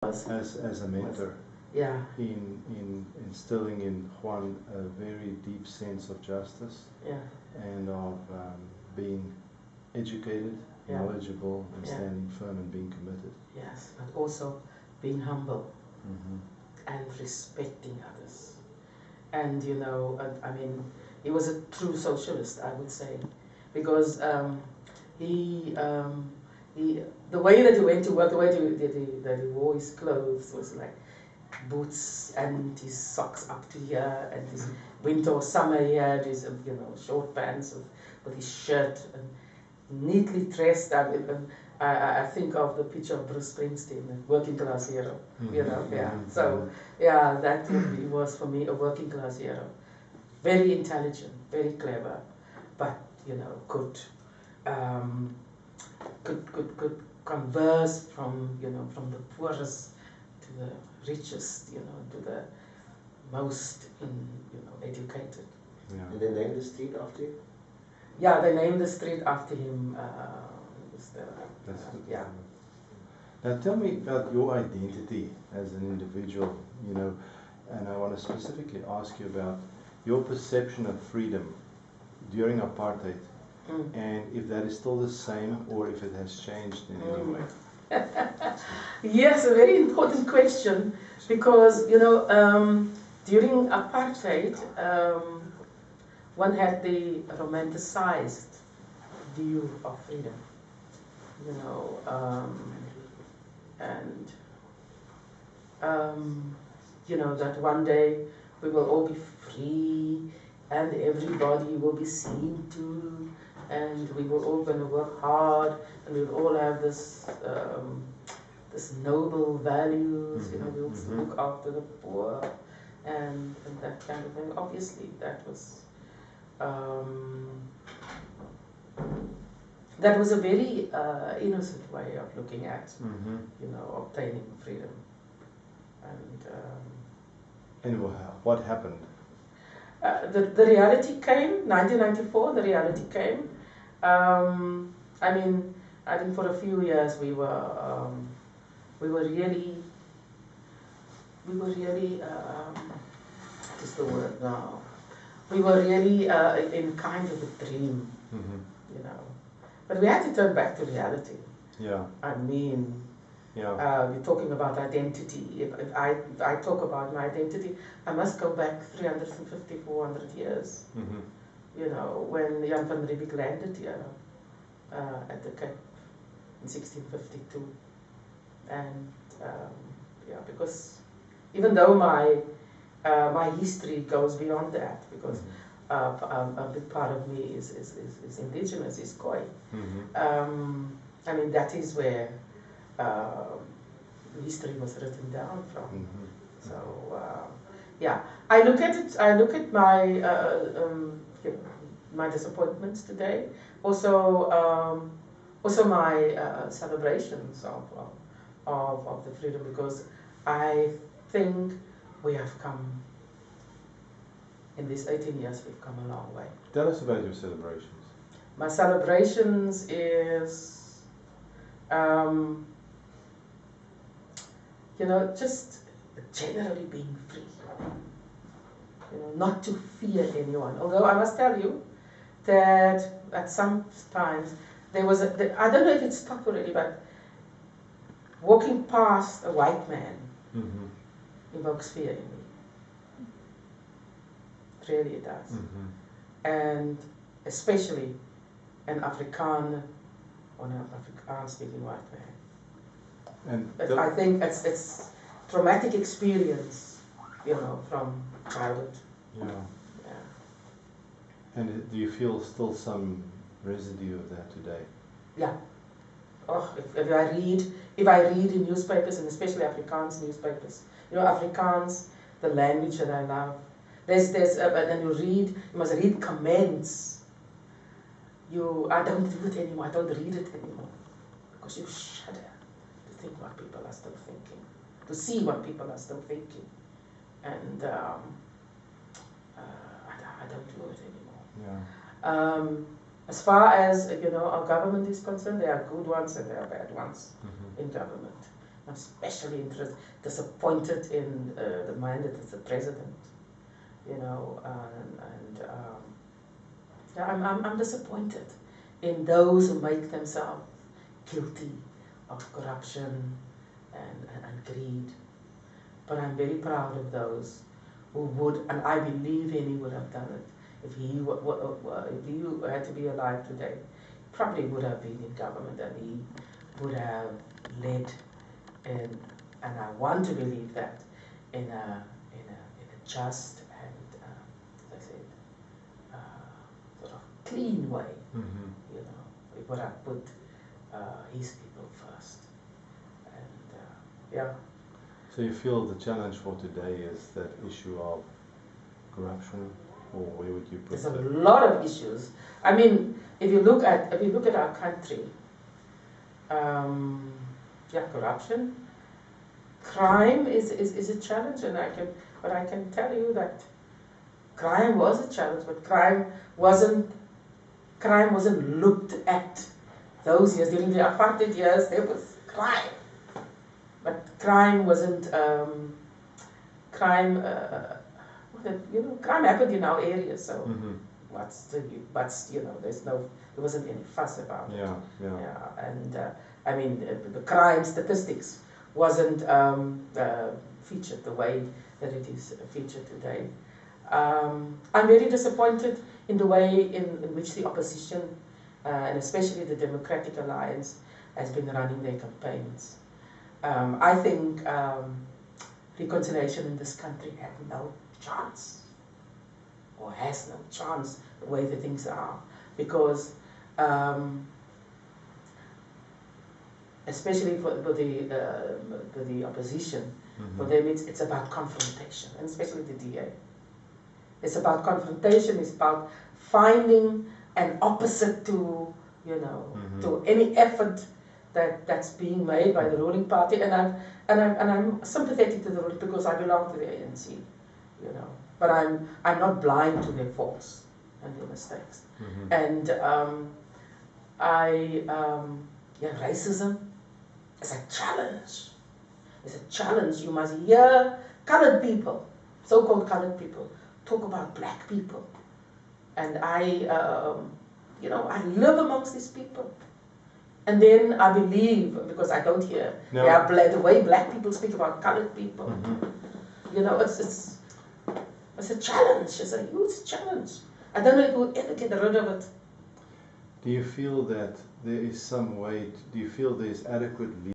as a mentor Yeah, in instilling in Juan a very deep sense of justice yeah, and of being educated, yeah, knowledgeable, and yeah. standing firm and being committed. Yes, but also being humble Mm-hmm. and respecting others. And you know, I mean, he was a true socialist, I would say, because he, um, he, the way that he went to work, the way that he wore his clothes was like boots and his socks up to here, and his winter or summer he had his short pants with his shirt and neatly dressed. I think of the picture of Bruce Springsteen, a working class hero. You know, yeah. So yeah, that he was for me a working class hero. Very intelligent, very clever, but you know could converse from from the poorest to the richest, to the most educated. Yeah. And they named the street after you? Yeah, they named the street after him. Yeah. Now tell me about your identity as an individual, and I want to specifically ask you about your perception of freedom during apartheid, and if that is still the same or if it has changed in any way. Yes, a very important question, because during apartheid one had the romanticized view of freedom, and that one day we will all be free and everybody will be seen to, and we will all going to work hard, and we will all have this noble values, we'll look after the poor, and that kind of thing. Obviously, that was a very innocent way of looking at, obtaining freedom. And what happened? The reality came, 1994, the reality came. I think for a few years we were really, what is the word now? We were really in kind of a dream, But we had to turn back to reality. Yeah. We're talking about identity. If I talk about my identity, I must go back 350, 400 years. When Jan van Riebeeck landed here at the Cape in 1652. And because even though my history goes beyond that, because a big part of me is indigenous, is Khoi. That is where history was written down from. So I look at it. I look at my disappointments today. Also my celebrations of the freedom, because I think we have come. In these 18 years, we've come a long way. Tell us about your celebrations. My celebrations is, just generally being free. Not to fear anyone. Although I must tell you that at some times there was I don't know if it stopped already, but walking past a white man evokes fear in me. Really it does. And especially an Afrikaner or an Afrikaans speaking white man. But I think it's traumatic experience, from childhood. Yeah. And do you feel still some residue of that today? Yeah. Oh, if I read in newspapers, and especially Afrikaans newspapers, Afrikaans, the language that I love. There's and you must read comments. I don't do it anymore. I don't read it anymore, because you shudder to think what people are still thinking, to see what people are still thinking, and I don't do it anymore. Yeah. As far as our government is concerned, there are good ones and there are bad ones in government. I'm especially disappointed in the man that is the president, you know, yeah, I'm disappointed in those who make themselves guilty of corruption and greed. But I'm very proud of those who would, and I believe Hennie would have done it. If he had to be alive today, probably would have been in government, and he would have led in, and I want to believe that, in a just and, as I said, sort of clean way. You know, he would have put his people first, and yeah. So you feel the challenge for today is that issue of corruption, or where would you put There's that? a lot of issues. I mean, if you look at our country, yeah, corruption, crime is a challenge, and I can tell you that crime was a challenge, but crime wasn't looked at those years. During the apartheid years, there was crime, but crime wasn't crime. You know, crime happened in our area, so you know, there wasn't any fuss about it. Yeah, and I mean, the crime statistics wasn't featured the way that it is featured today. I'm very disappointed in the way in which the opposition, and especially the Democratic Alliance, has been running their campaigns. I think reconciliation in this country had no chance, or has no chance, the way the things are, because especially for the opposition, for them it's about confrontation, and especially the DA. It's about confrontation. It's about finding an opposite to, you know, to any effort that's being made by the ruling party, and I'm sympathetic to the ruling because I belong to the ANC, you know. But I'm not blind to their faults and their mistakes. And yeah, racism is a challenge. It's a challenge. You must hear colored people, so-called colored people, talk about black people. And you know, I live amongst these people. And then I believe, because I don't hear, the way black people speak about colored people, you know, it's a challenge. It's a huge challenge. I don't know if we'll ever get rid of it. Do you feel that there is some way, do you feel there is adequate